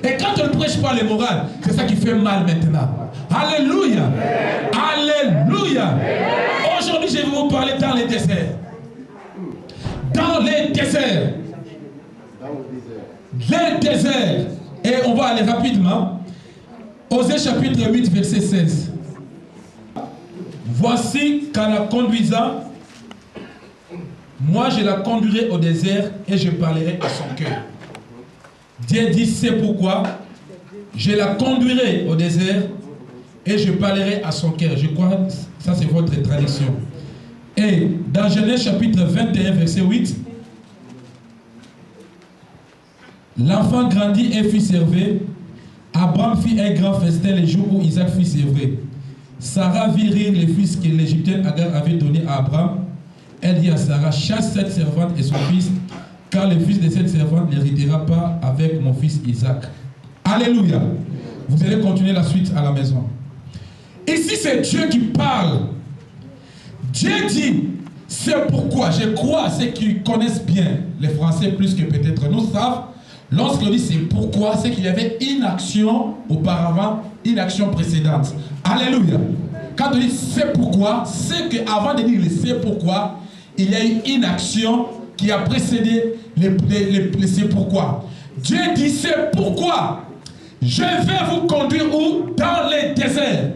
Et quand on ne prêche pas les morales, c'est ça qui fait mal maintenant. Alléluia. Alléluia. Aujourd'hui, je vais vous parler dans les déserts. Dans les déserts. Les déserts. Et on va aller rapidement. Osée chapitre 8, verset 16. Voici qu'en la conduisant, moi je la conduirai au désert et je parlerai à son cœur. Dieu dit, c'est pourquoi je la conduirai au désert et je parlerai à son cœur. Je crois que ça c'est votre traduction. Et dans Genèse chapitre 21, verset 8, l'enfant grandit et fut servé. Abraham fit un grand festin les jours où Isaac fut servé. Sarah vit rire les fils que l'Égyptienne Agar avait donnés à Abraham. Elle dit à Sarah, chasse cette servante et son fils, car le fils de cette servante n'héritera pas avec mon fils Isaac. Alléluia. Vous allez continuer la suite à la maison. Ici, c'est Dieu qui parle. Dieu dit, c'est pourquoi, je crois, ceux qui connaissent bien les Français plus que peut-être nous savent, lorsqu'on dit c'est pourquoi, c'est qu'il y avait une action auparavant, une action précédente. Alléluia. Quand on dit c'est pourquoi, c'est qu'avant de dire le c'est pourquoi, il y a eu une action qui a précédé les c'est pourquoi. Dieu dit c'est pourquoi je vais vous conduire où? Dans les déserts.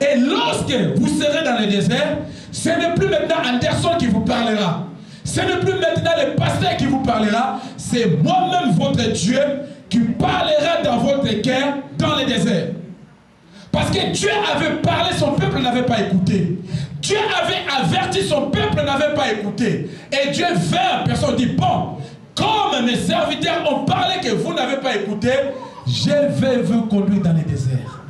Et lorsque vous serez dans les déserts, ce n'est plus maintenant Anderson qui vous parlera. Ce n'est plus maintenant le pasteur qui vous parlera. C'est moi-même votre Dieu qui parlera dans votre cœur dans les déserts. Parce que Dieu avait parlé, son peuple n'avait pas écouté. Dieu avait averti, son peuple n'avait pas écouté. Et Dieu vint, personne dit, bon, comme mes serviteurs ont parlé que vous n'avez pas écouté, je vais vous conduire dans les déserts.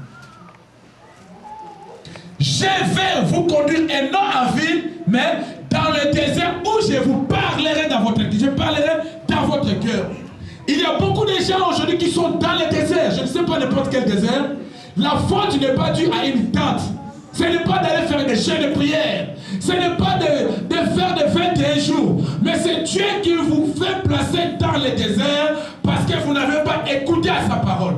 Je vais vous conduire, et non en ville, mais dans le désert où je vous parlerai dans votre cœur. Je parlerai dans votre cœur. Il y a beaucoup de gens aujourd'hui qui sont dans le désert. Je ne sais pas n'importe quel désert. La faute n'est pas due à une tente. Ce n'est pas d'aller faire des chaînes de prière. Ce n'est pas de faire des 21 jours. Mais c'est Dieu qui vous fait placer dans le désert parce que vous n'avez pas écouté à sa parole.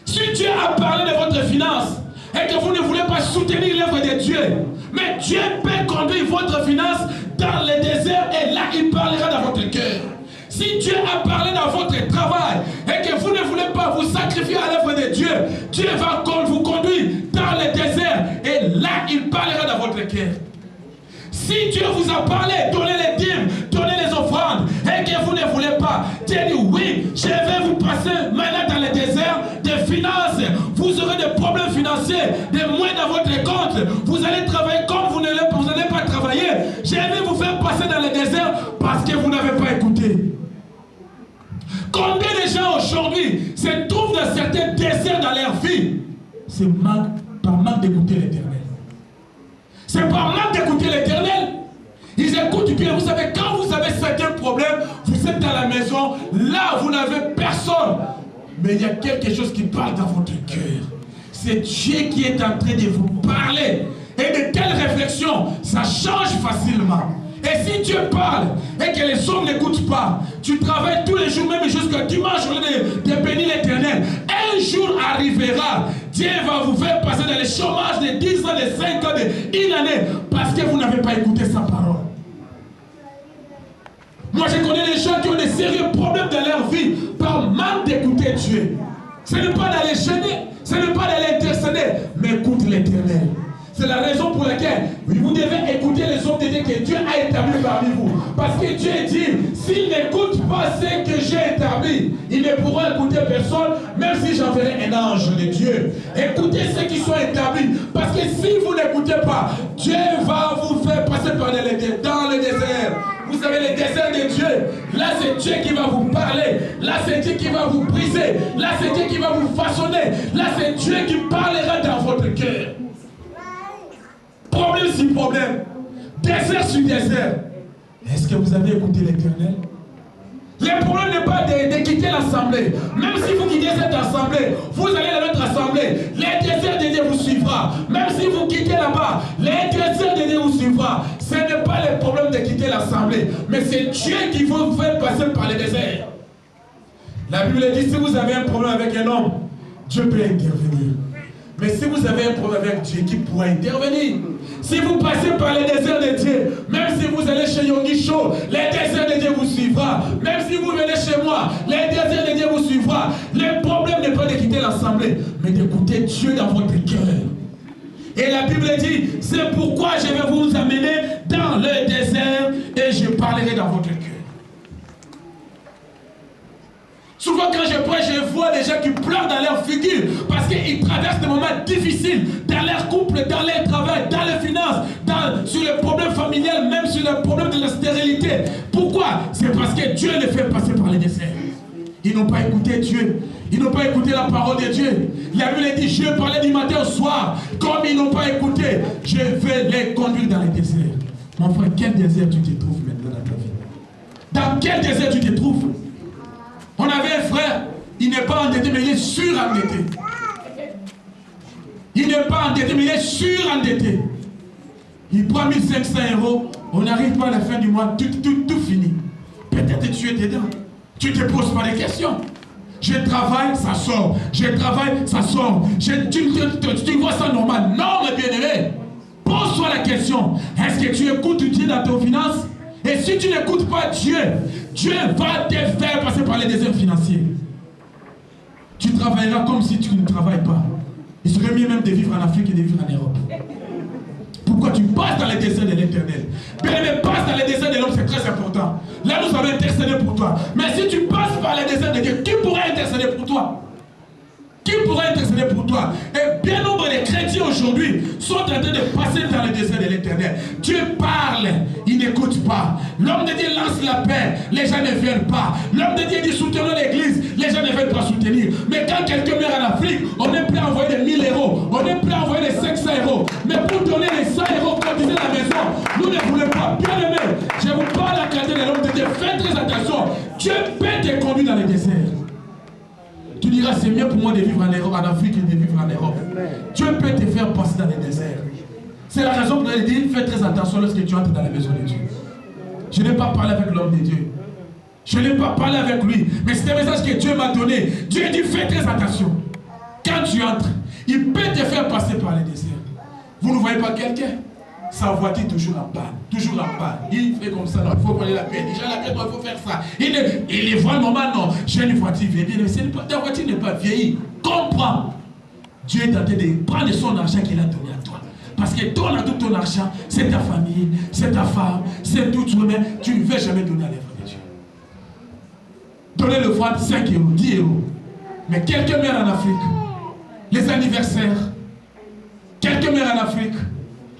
Si Dieu a parlé de votre finance et que vous ne voulez pas soutenir l'œuvre de Dieu, mais Dieu peut conduire votre finance dans le désert et là il parlera dans votre cœur. Si Dieu a parlé dans votre travail et que vous ne voulez pas vous sacrifier à l'œuvre de Dieu, Dieu va vous conduire dans le désert et là il parlera dans votre cœur. Si Dieu vous a parlé, donnez les dîmes, donnez les offrandes et que vous ne voulez pas, Dieu dit oui, je vais vous passer maintenant dans le désert des finances. Vous aurez des problèmes financiers, des moins dans votre compte. Vous allez travailler comme vous n'allez pas travailler. Je vais vous faire passer dans le désert parce que vous n'avez pas écouté. Combien de gens aujourd'hui se trouvent dans certains déserts dans leur vie? C'est par manque d'écouter l'Éternel. C'est par manque d'écouter l'Éternel. Ils écoutent bien. Vous savez, quand vous avez certains problèmes, vous êtes dans la maison, là vous n'avez personne. Mais il y a quelque chose qui parle dans votre cœur. C'est Dieu qui est en train de vous parler. Et de telles réflexions, ça change facilement. Et si Dieu parle et que les hommes n'écoutent pas, tu travailles tous les jours, même jusqu'à dimanche, de bénir l'Éternel. Un jour arrivera, Dieu va vous faire passer dans le chômage de 10 ans, de 5 ans, de 1 année, parce que vous n'avez pas écouté sa parole. Moi, je connais des gens qui ont des sérieux problèmes dans leur vie par manque d'écouter Dieu. Ce n'est pas d'aller gêner, ce n'est pas d'aller intercéder, mais écoute l'Éternel. C'est la raison pour laquelle vous devez écouter les hommes de Dieu que Dieu a établis parmi vous. Parce que Dieu dit, s'ils n'écoutent pas ce que j'ai établi, ils ne pourront écouter personne, même si j'enverrai un ange de Dieu. Écoutez ceux qui sont établis. Parce que si vous n'écoutez pas, Dieu va vous faire passer par dans le désert. Vous savez, le désert de Dieu, là c'est Dieu qui va vous parler. Là c'est Dieu qui va vous briser. Là c'est Dieu qui va vous façonner. Là c'est Dieu qui parlera dans votre cœur. Problème sur problème, désert sur désert. Est-ce que vous avez écouté l'Éternel? Le problème n'est pas de quitter l'assemblée. Même si vous quittez cette assemblée, vous allez dans notre assemblée. Le désert de Dieu vous suivra. Même si vous quittez là-bas, le désert de Dieu vous suivra. Ce n'est pas le problème de quitter l'assemblée, mais c'est Dieu qui vous fait passer par le désert. La Bible dit, si vous avez un problème avec un homme, Dieu peut intervenir. Mais si vous avez un problème avec Dieu, qui pourra intervenir? Si vous passez par les déserts de Dieu, même si vous allez chez Yonggi Show, les déserts de Dieu vous suivra. Même si vous venez chez moi, les déserts de Dieu vous suivra. Le problème n'est pas de quitter l'assemblée, mais d'écouter Dieu dans votre cœur. Et la Bible dit, c'est pourquoi je vais vous amener dans le désert et je parlerai dans votre cœur. Souvent quand je prêche, je vois des gens qui pleurent dans leur figure parce qu'ils traversent des moments difficiles dans leur couple, dans leur travail, dans les finances, sur les problèmes familiaux, même sur les problèmes de la stérilité. Pourquoi? C'est parce que Dieu les fait passer par les déserts. Ils n'ont pas écouté Dieu. Ils n'ont pas écouté la parole de Dieu. La Bible dit, je parlais du matin au soir. Comme ils n'ont pas écouté, je vais les conduire dans les déserts. Mon frère, quel désert tu te trouves maintenant dans ta vie? Dans quel désert tu te trouves? On avait un frère, il n'est pas endetté, mais il est surendetté. Il n'est pas endetté, mais il est surendetté. Il prend 1500 €, on n'arrive pas à la fin du mois, tout fini. Peut-être tu es dedans. Tu ne te poses pas de questions. Je travaille, ça sort. Je travaille, ça sort. Tu vois ça normal. Non, mes bien-aimés. Pose-toi la question. Est-ce que tu écoutes Dieu dans tes finances? Et si tu n'écoutes pas Dieu, Dieu va te faire passer par les déserts financiers. Tu travailleras comme si tu ne travailles pas. Il serait mieux même de vivre en Afrique et de vivre en Europe. Pourquoi tu passes dans les déserts de l'Éternel? Bien-aimé, passe dans les déserts de l'homme, c'est très important. Là, nous avons intercédé pour toi. Mais si tu passes par les déserts de Dieu, qui pourrait intercéder pour toi? Qui pourrait intercéder pour toi? Et bien nombre de chrétiens aujourd'hui sont en train de passer dans le désert de l'Éternel. Dieu parle, il n'écoute pas. L'homme de Dieu lance la paix, les gens ne viennent pas. L'homme de Dieu dit soutenons l'église, les gens ne veulent pas soutenir. Mais quand quelqu'un meurt en Afrique, on est prêt à envoyer des 1000 €, on est prêt à envoyer des 500 €. Mais pour donner les 100 € cotisés à la maison, nous ne voulons pas. Bien aimé, je vous parle à qualité de l'homme de Dieu, faites très attention. Dieu peut te conduire dans le désert. Tu diras, c'est mieux pour moi de vivre en Europe, en Afrique, que de vivre en Europe. Dieu peut te faire passer dans les déserts. C'est la raison pour laquelle il dit, fais très attention lorsque tu entres dans la maison de Dieu. Je n'ai pas parlé avec l'homme de Dieu. Je n'ai pas parlé avec lui. Mais c'est un message que Dieu m'a donné. Dieu dit, fais très attention. Quand tu entres, il peut te faire passer par les déserts. Vous ne voyez pas quelqu'un? Sa voiture toujours en panne. Toujours en panne. Il fait comme ça, non, il faut prendre la paix. Déjà la paix, il faut faire ça. Il les voit normal, non. J'ai une voiture vieille. Mais ta voiture n'est pas vieillie. Comprends. Dieu est en train de prendre son argent qu'il a donné à toi. Parce que toi, tout ton argent, c'est ta famille, c'est ta femme, c'est tout toi-même. Tu ne veux jamais donner à l'œuvre de Dieu. Donnez le fois 5 €, 10 €. Mais quelqu'un meurt en Afrique. Les anniversaires. Quelqu'un meurt en Afrique.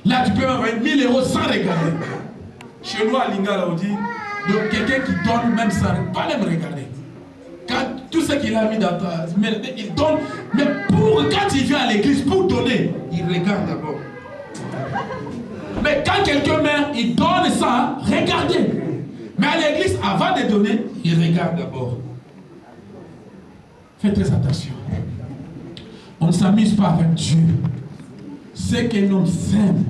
Là, tu peux m'envoyer 1000 € sans regarder. Chez nous, à Lingala, on dit, donc quelqu'un qui donne même sans, pas même regarder. Quand tout ce qu'il a mis dans ta... il donne, mais quand il vient à l'église pour donner, il regarde d'abord. Mais quand quelqu'un meurt, il donne sans regarder. Mais à l'église, avant de donner, il regarde d'abord. Faites très attention. On ne s'amuse pas avec Dieu. C'est qu'un homme sème.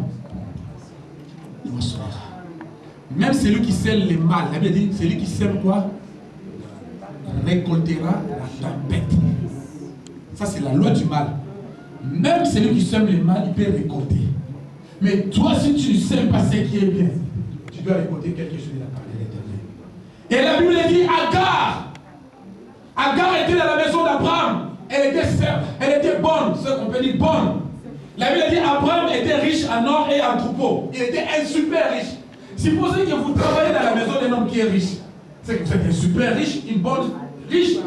Même celui qui sème le mal, la Bible dit, celui qui sème quoi? Récoltera la tempête. Ça, c'est la loi du mal. Même celui qui sème le mal, il peut récolter. Mais toi, si tu ne sèmes pas ce qui est bien, tu dois récolter quelque chose de la part de l'Éternel. Et la Bible dit, Agar était dans la maison d'Abraham. Elle était bonne, ce qu'on peut dire bonne. La Bible dit Abraham était riche en or et en troupeaux. Il était un super riche. Supposez que vous travaillez dans la maison d'un homme qui est riche. C'est que vous êtes un super riche, une bonne riche.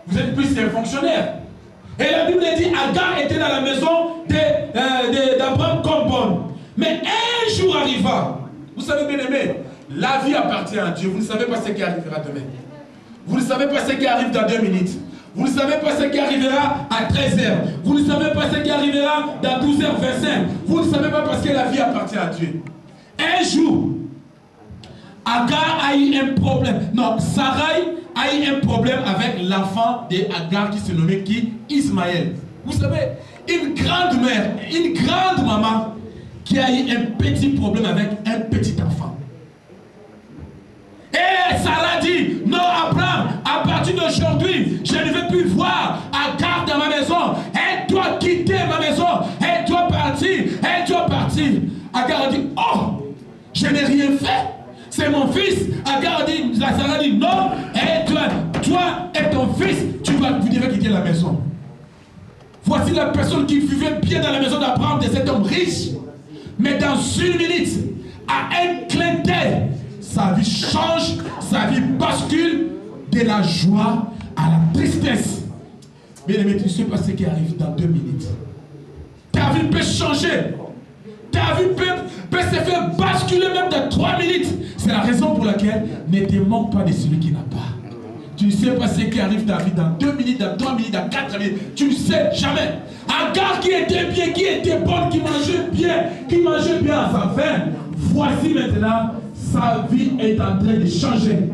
Vous êtes plus qu'un fonctionnaire. Et la Bible dit Agar était dans la maison d'Abraham comme bonne. Mais un jour arriva. Vous savez bien aimé, la vie appartient à Dieu. Vous ne savez pas ce qui arrivera demain. Vous ne savez pas ce qui arrive dans 2 minutes. Vous ne savez pas ce qui arrivera à 13h. Vous ne savez pas ce qui arrivera dans 12h25. Vous ne savez pas parce que la vie appartient à Dieu. Un jour, Agar a eu un problème. Non, Sarai a eu un problème avec l'enfant d'Agar qui se nommait qui? Ismaël. Vous savez, une grande mère, une grande maman qui a eu un petit problème avec un petit enfant. Et Sarah dit, non Abraham, à partir d'aujourd'hui, je ne veux plus voir Agar dans ma maison. Elle doit quitter ma maison. Elle doit partir. Elle doit partir. Agar a dit, oh, je n'ai rien fait. C'est mon fils. Agar a dit, Sarah dit, non, toi et ton fils, vous devez quitter la maison. Voici la personne qui vivait bien dans la maison d'Abraham, de cet homme riche. Mais dans une minute, à un clin d'œil, sa vie change, sa vie bascule de la joie à la tristesse. Bien aimé, tu ne sais pas ce qui arrive dans 2 minutes. Ta vie peut changer. Ta vie peut se faire basculer même dans 3 minutes. C'est la raison pour laquelle ne te manque pas de celui qui n'a pas. Tu ne sais pas ce qui arrive dans ta vie dans 2 minutes, dans 3 minutes, dans 4 minutes. Tu ne sais jamais. Agar qui était bien, qui était bonne, qui mangeait bien à sa faim. Voici maintenant, sa vie est en train de changer.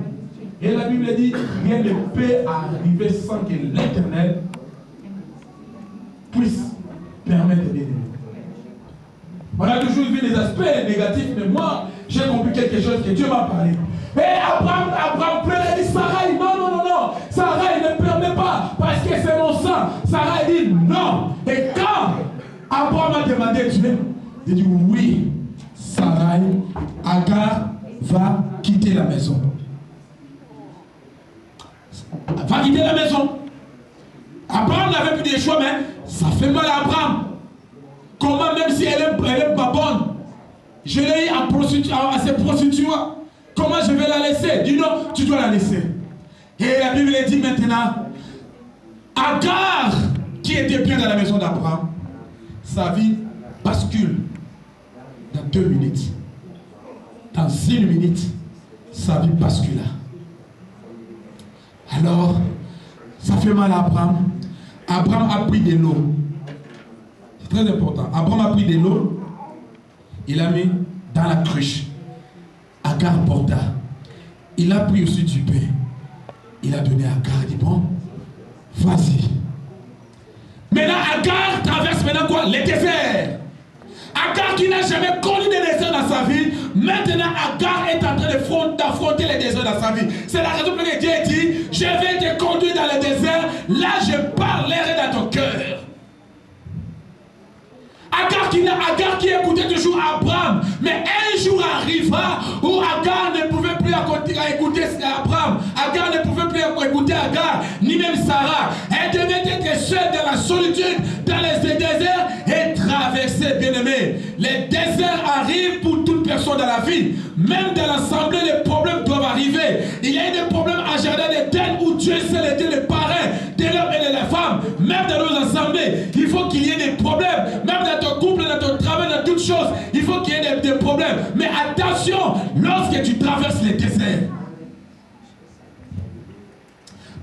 Et la Bible dit, rien ne peut arriver sans que l'Éternel puisse permettre de l'aider. On a toujours vu des aspects négatifs, mais moi, j'ai compris quelque chose que Dieu m'a parlé. Et Abraham pleurait et dit, Sarah, non, Sarah, ne permet pas, parce que c'est mon sang. Sarah dit non. Et quand Abraham a demandé Dieu, il dit oui, Sarah, Agar va quitter la maison. Va quitter la maison. Abraham n'avait plus de choix, mais ça fait mal à Abraham. Comment, même si elle est pas bonne, je l'ai eu à se prostituer. Comment je vais la laisser? Dis non, tu dois la laisser. Et la Bible dit maintenant, Agar, qui était bien dans la maison d'Abraham, sa vie bascule dans 2 minutes. Dans 1 minute, sa vie bascula. Alors, ça fait mal à Abraham. Abraham a pris de l'eau. C'est très important. Abraham a pris de l'eau. Il a mis dans la cruche. Agar porta. Il a pris aussi du pain. Il a donné à Agar. Il dit bon, vas-y. Maintenant, Agar traverse maintenant quoi? Le désert. Agar qui n'a jamais connu de désert dans sa vie, maintenant Agar est en train d'affronter les déserts dans sa vie. C'est la raison pour laquelle Dieu dit, je vais te conduire dans le désert, là je parlerai dans ton cœur. Agar qui écoutait toujours Abraham, mais un jour arriva où Agar ne pouvait plus écouter Abraham, Agar ne pouvait plus écouter Agar, ni même Sarah. Elle devait être seule dans la solitude, dans les déserts et traverser, bien aimé. Les déserts arrivent pour toute personne dans la vie. Même dans l'assemblée, les problèmes doivent arriver. Il y a des problèmes à Jardin d'Éden où Dieu s'est été le parrain de l'homme et de la femme. Même dans nos assemblées, il faut qu'il y ait des problèmes. Même dans ton couple, dans ton travail, dans toutes choses, il faut qu'il y ait des problèmes. Mais attention, lorsque tu traverses les déserts.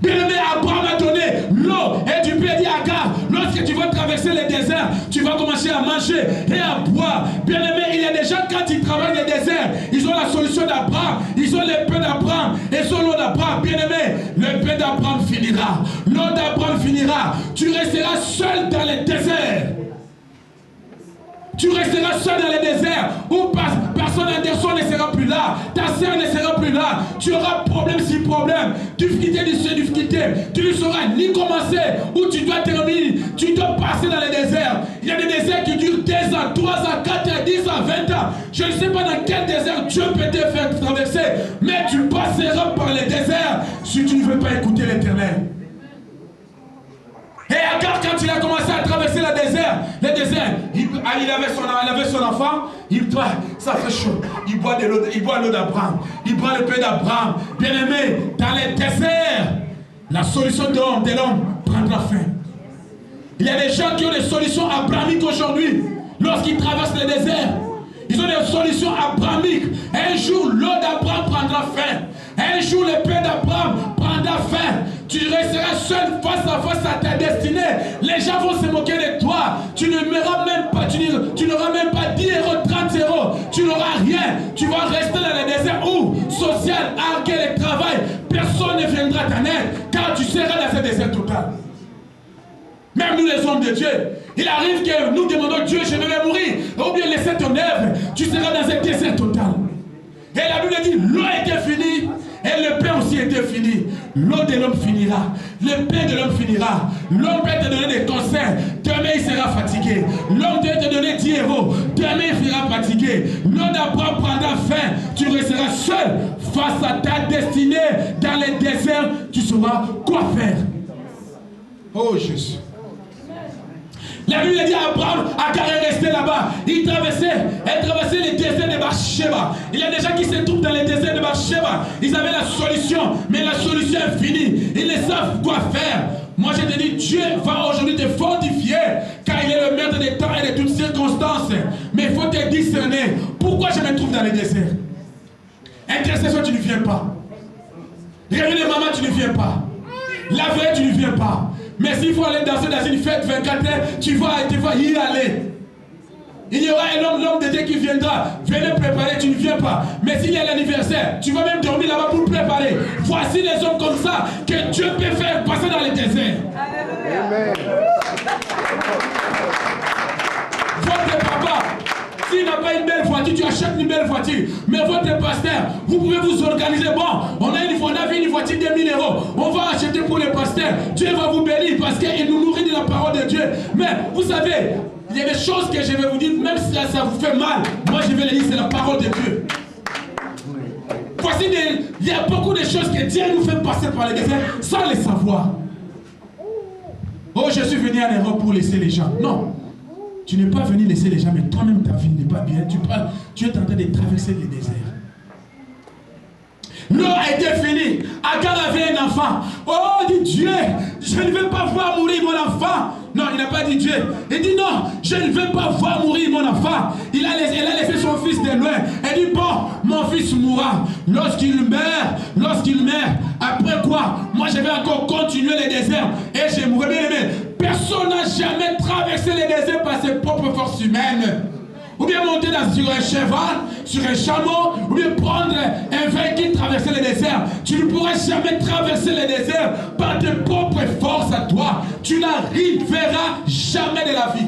Bien-aimé, Abraham a donné l'eau et du pain, dit Agar, lorsque tu vas traverser les déserts, tu vas commencer à manger et à boire. Bien-aimé, il y a des gens quand ils travaillent les déserts, ils ont la solution d'Abraham, ils ont le pain d'Abraham, ils ont l'eau d'Abraham. Bien-aimé, le pain d'Abraham finira, l'eau d'Abraham finira, tu resteras seul dans les déserts. Tu resteras seul dans les déserts où personne Anderson ne sera plus là. Ta sœur ne sera plus là. Tu auras problème sur problème. Difficulté sur difficulté. Tu ne sauras ni commencer où tu dois terminer. Tu dois passer dans les déserts. Il y a des déserts qui durent 2 ans, 3 ans, 4 ans, 10 ans, 20 ans. Je ne sais pas dans quel désert Dieu peut te faire traverser. Mais tu passeras par les déserts si tu ne veux pas écouter l'Éternel. Et Agar, quand il a commencé à traverser le désert, il avait son enfant, ça fait chaud. Il boit l'eau d'Abraham, il boit le pain d'Abraham. Bien aimé, dans les déserts, la solution de l'homme prendra fin. Il y a des gens qui ont des solutions abrahamiques aujourd'hui, lorsqu'ils traversent le désert. Ils ont des solutions abrahamiques. Un jour, l'eau d'Abraham prendra fin. Un jour, le pain d'Abraham prendra fin. Tu resteras seul face à face à ta destinée. Les gens vont se moquer de toi. Tu n'auras même pas 10 euros, 30 euros. Tu n'auras rien. Tu vas rester dans le désert où, social, art, et travail, personne ne viendra t'en aide. Car tu seras dans ce désert total. Même nous les hommes de Dieu, il arrive que nous demandons Dieu, je vais mourir. Ou bien laisser ton œuvre, tu seras dans un désert total. Et la Bible dit, l'eau était finie Et le pain aussi était fini. L'eau de l'homme finira. Le pain de l'homme finira. L'homme peut te donner des conseils. Demain, il sera fatigué. L'homme peut te donner 10 euros. Demain, il sera fatigué. L'homme d'abord prendra faim. Tu resteras seul face à ta destinée. Dans les déserts, tu sauras quoi faire. Oh Jésus. La Bible dit à Abraham, Agar est resté là-bas. Il traversait les déserts de Beersheba. Il y a des gens qui se trouvent dans les déserts de Beersheba. Ils avaient la solution, mais la solution est finie. Ils ne savent quoi faire. Moi je te dis, Dieu va aujourd'hui te fortifier, car il est le maître des temps et de toutes circonstances. Mais il faut te discerner. Pourquoi je me trouve dans les déserts? Intercession, tu ne viens pas. Réveil de maman, tu ne viens pas. La veille, tu ne viens pas. Mais s'il faut aller danser dans une fête 24 heures, tu vas y aller. Il y aura un homme de Dieu qui viendra. Venez préparer, tu ne viens pas. Mais s'il y a l'anniversaire, tu vas même dormir là-bas pour préparer. Voici les hommes comme ça que Dieu peut faire passer dans les déserts. Amen. Votre papa, s'il n'a pas une belle voiture, tu achètes une belle voiture. Mais votre pasteur, vous pouvez vous organiser. Bon, on a vu une voiture de 1000 euros. On va acheter pour le pasteur. Dieu va vous bénir parce qu'il nous nourrit de la parole de Dieu. Mais vous savez, il y a des choses que je vais vous dire, même si ça vous fait mal, moi je vais les dire, c'est la parole de Dieu. Voici il y a beaucoup de choses que Dieu nous fait passer par les déserts sans les savoir. Oh, je suis venu en Europe pour laisser les gens. Non. Tu n'es pas venu laisser les gens, mais toi-même ta vie n'est pas bien. Tu es en train de traverser les déserts. L'eau a été finie. Agar avait un enfant. Oh, dit Dieu, je ne veux pas voir mourir mon enfant. Non, il n'a pas dit Dieu. Il dit non, je ne veux pas voir mourir mon enfant. Elle a laissé son fils de loin. Elle dit bon, mon fils mourra. Lorsqu'il meurt, après quoi? Moi je vais encore continuer les déserts. Et je mourrai bien aimé. Personne n'a jamais traversé les déserts par ses propres forces humaines. Ou bien monter sur un cheval, sur un chameau, ou bien prendre un véhicule, traverser le désert. Tu ne pourras jamais traverser le désert par tes propres forces à toi. Tu n'arriveras jamais de la vie.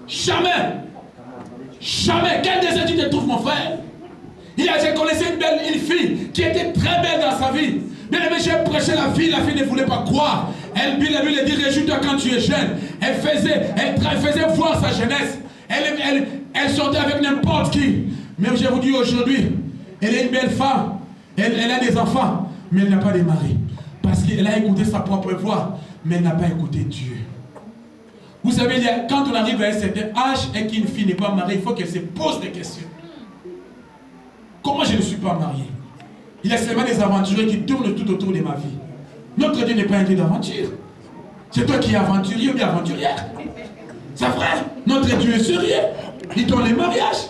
Jamais. Jamais. Quel désert tu te trouves, mon frère? Je connaissais une fille qui était très belle dans sa vie. Bien aimé, j'ai prêché la fille ne voulait pas croire. La Bible dit, réjouis-toi quand tu es jeune. Elle faisait voir sa jeunesse. Elle sortait avec n'importe qui. Mais je vous dis aujourd'hui, elle est une belle femme. Elle a des enfants, mais elle n'a pas de mari. Parce qu'elle a écouté sa propre voix, mais elle n'a pas écouté Dieu. Vous savez, quand on arrive à un certain âge et qu'une fille n'est pas mariée, il faut qu'elle se pose des questions. Comment je ne suis pas marié? Il y a seulement des aventuriers qui tournent tout autour de ma vie. Notre Dieu n'est pas un Dieu d'aventure. C'est toi qui es aventurier ou bien aventurière. C'est vrai, notre Dieu est sérieux. Il donne les mariages.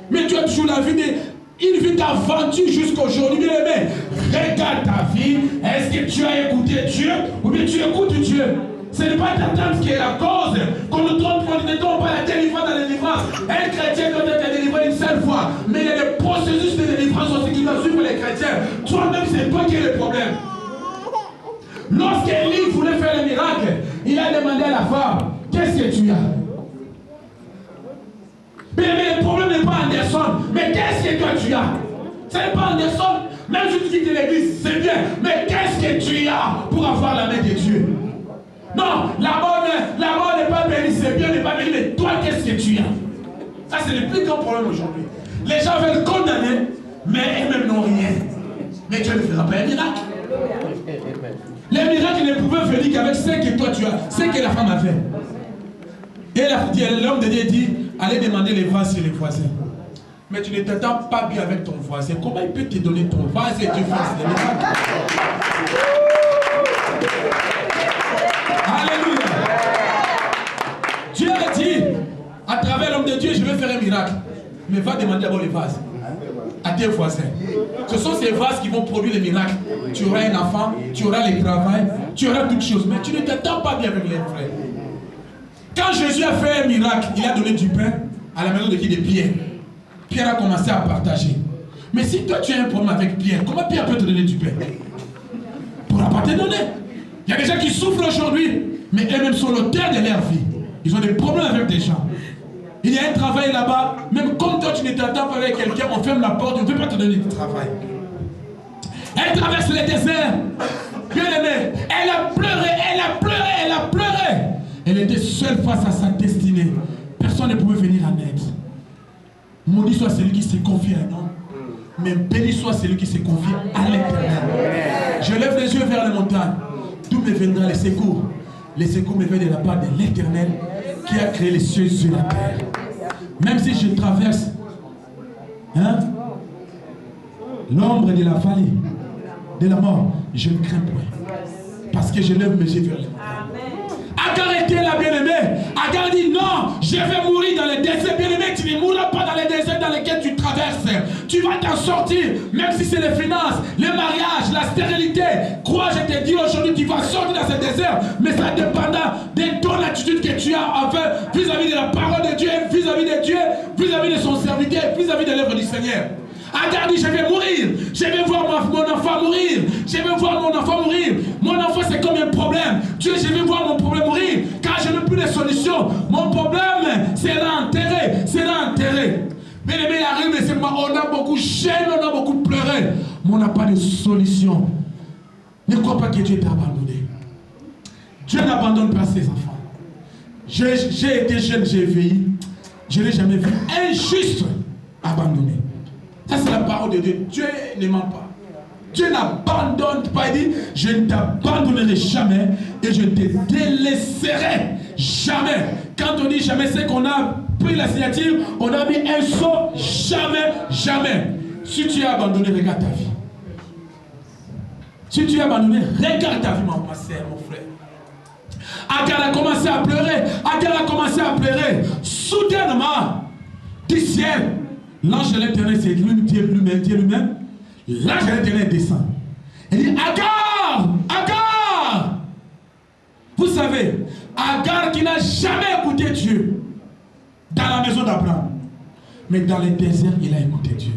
Mais tu as toujours une vie d'aventure jusqu'aujourd'hui, bien aimé. Regarde ta vie. Est-ce que tu as écouté Dieu ou bien tu écoutes Dieu? Ce n'est pas ta tante qui est la cause. Qu'on ne trompe, qu'on ne tombe pas la délivrance dans la délivrance. Un chrétien doit être délivré une seule fois. Mais il y a des processus de délivrance aussi qui doivent suivre les chrétiens. Toi-même, c'est toi qui es le problème. Lorsqu'Élie voulait faire le miracle, il a demandé à la femme, qu'est-ce que tu as? Mais le problème n'est pas Anderson, mais qu'est-ce que toi tu as? Ce n'est pas Anderson, même si tu quittes l'église, c'est bien, mais qu'est-ce que tu as pour avoir la main de Dieu? Non, la mort n'est pas bénie, c'est bien, n'est pas bénie, mais toi qu'est-ce que tu as? Ça c'est le plus grand problème aujourd'hui. Les gens veulent condamner, mais eux-mêmes n'ont rien. Mais Dieu ne fera pas un miracle. Les miracles ne pouvaient venir qu'avec ce que toi tu as, ce que la femme a fait. Et l'homme de Dieu dit, allez demander les vases chez les voisins. Mais tu ne t'entends pas bien avec ton voisin. Comment il peut te donner ton vase et tu fasses des miracles? Alléluia. Dieu a dit, à travers l'homme de Dieu, je vais faire un miracle. Mais va demander d'abord les vases à tes voisins. Ce sont ces vases qui vont produire les miracles. Tu auras un enfant, tu auras le travail, tu auras toutes choses. Mais tu ne t'entends pas bien avec les frères. Quand Jésus a fait un miracle, il a donné du pain à la maison de qui? De Pierre. Pierre a commencé à partager. Mais si toi tu as un problème avec Pierre, comment Pierre peut te donner du pain? Il ne pourra pas te donner. Il y a des gens qui souffrent aujourd'hui, mais eux-mêmes sont l'auteur de leur vie. Ils ont des problèmes avec des gens. Il y a un travail là-bas. Même quand toi tu ne t'entends pas avec quelqu'un, on ferme la porte, on ne veut pas te donner du travail. Elle traverse le désert. Bien aimé, elle a pleuré, elle a pleuré, elle a pleuré. Elle était seule face à sa destinée. Personne ne pouvait venir en aide. Maudit soit celui qui se confie à un homme, mais béni soit celui qui se confie à l'Éternel. Je lève les yeux vers les montagnes. D'où me viendra les secours? Les secours me viennent de la part de l'Éternel qui a créé les cieux et la terre. Même si je traverse l'ombre de la vallée de la mort, je ne crains point. Parce que je lève mes yeux vers les montagnes. Agar était là, bien-aimé. Agar dit non, je vais mourir dans le désert. Bien-aimé, tu ne mourras pas dans les déserts dans lesquels tu traverses. Tu vas t'en sortir, même si c'est les finances, le mariage, la stérilité. Crois, je te dis aujourd'hui, tu vas sortir dans ce désert. Mais ça dépendra de ton attitude que tu as vis-à-vis de la parole de Dieu, vis-à-vis de Dieu, vis-à-vis de son serviteur, vis-à-vis de l'œuvre du Seigneur. Agar dit, je vais mourir, je vais voir mon enfant mourir, je vais voir mon enfant mourir. Mon enfant c'est comme un problème. Dieu, je vais voir mon problème mourir, car je n'ai plus de solution. Mon problème sera enterré, sera enterré. Bien aimé, il arrive, c'est moi, on a beaucoup gêné, on a beaucoup pleuré, mais on n'a pas de solution. Ne crois pas que Dieu t'a abandonné. Dieu n'abandonne pas ses enfants. J'ai été jeune, j'ai vieilli, je n'ai jamais vu un juste abandonné. Ça c'est la parole de Dieu. Dieu ne ment pas. Dieu n'abandonne pas. Il dit, je ne t'abandonnerai jamais et je ne te délaisserai jamais. Quand on dit jamais, c'est qu'on a pris la signature, on a mis un saut, jamais, jamais. Si tu es abandonné, regarde ta vie. Si tu es abandonné, regarde ta vie, ma sœur, mon frère. Agar a commencé à pleurer. Agar a commencé à pleurer. Soudainement, du ciel, l'ange de l'Éternel s'est Dieu lui-même. L'ange de l'Éternel descend. Il dit, Agar, Agar. Vous savez, Agar qui n'a jamais écouté Dieu dans la maison d'Abraham. Mais dans les déserts, il a écouté Dieu.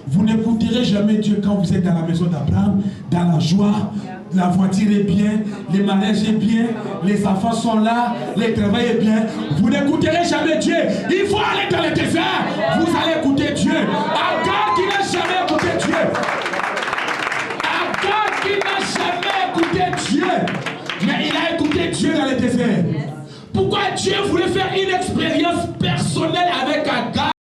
Vous n'écouterez jamais Dieu quand vous êtes dans la maison d'Abraham, dans la joie, la voiture est bien, le mariage est bien, les enfants sont là, le travail est bien. Vous n'écouterez jamais Dieu. Il faut aller dans le désert. Vous allez écouter Dieu. Agar qui n'a jamais écouté Dieu. Agar qui n'a jamais écouté Dieu. Mais il a écouté Dieu dans le désert. Pourquoi Dieu voulait faire une expérience personnelle avec Agar?